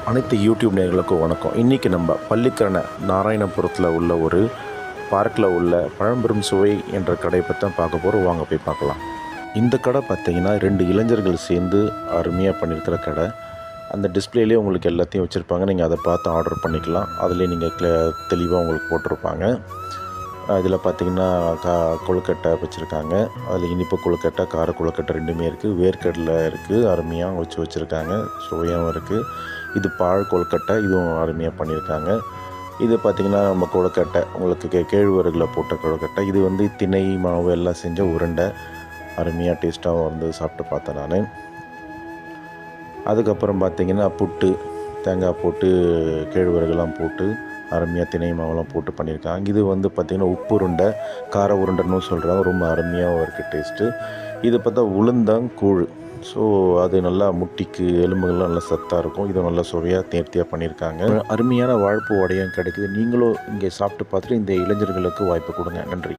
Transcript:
அனைத்து யூடியூப் நேயர்களுக்கும் வணக்கம். இன்றைக்கி நம்ம பள்ளிக்கரணை நாராயணபுரத்தில் உள்ள ஒரு பார்க்கில் உள்ள பழம்பெரும் சுவை என்ற கடை பற்றி தான் பார்க்க போகிறோம். வாங்க போய் பார்க்கலாம். இந்த கடை பார்த்திங்கன்னா 2 இளைஞர்கள் சேர்ந்து அருமையாக பண்ணியிருக்கிற கடை. அந்த டிஸ்பிளேலேயே உங்களுக்கு எல்லாத்தையும் வச்சுருப்பாங்க. நீங்கள் அதை பார்த்து ஆர்டர் பண்ணிக்கலாம். அதிலே நீங்கள் தெளிவாக உங்களுக்கு போட்டிருப்பாங்க. இதில் பார்த்திங்கன்னா கொழுக்கட்டை வச்சுருக்காங்க. அதில் இனிப்பு கொழுக்கட்டை, கார கொழுக்கட்டை ரெண்டுமே இருக்குது. வேர்க்கடலை இருக்குது, அருமையாக வச்சுருக்காங்க, சுவையாகவும் இருக்குது. இது பால் கொழுக்கட்டை, இதுவும் அருமையாக பண்ணியிருக்காங்க. இது பார்த்திங்கன்னா நம்ம கொழுக்கட்டை உங்களுக்கு கேழ்வரகுல போட்ட கொழுக்கட்டை. இது வந்து திணை மாவு எல்லாம் செஞ்ச உருண்டை, அருமையாக டேஸ்ட்டாகவும் சாப்பிட்டு பார்த்தேன் நான். அதுக்கப்புறம் பார்த்திங்கன்னா புட்டு, தேங்காய் போட்டு கேழ்வரகுலாம் போட்டு அருமையாக திணை மாவெல்லாம் போட்டு பண்ணியிருக்காங்க. இது வந்து பார்த்திங்கன்னா உப்பு உருண்டை, கார உருண்டைன்னு சொல்கிறாங்க. ரொம்ப அருமையாகவும் இருக்குது டேஸ்ட்டு. இது பார்த்தா உளுந்தங்கூழ். ஸோ அது நல்லா முட்டிக்கு எலும்புகள்லாம் நல்லா சத்தாக இருக்கும். இது நல்லா சுவையாக நேர்த்தியாக பண்ணியிருக்காங்க. அருமையான வாழ்ப்பு வடையும் கிடைக்குது. நீங்களும் இங்கே சாப்பிட்டு பார்த்துட்டு இந்த இளைஞர்களுக்கு வாய்ப்பு கொடுங்க. நன்றி.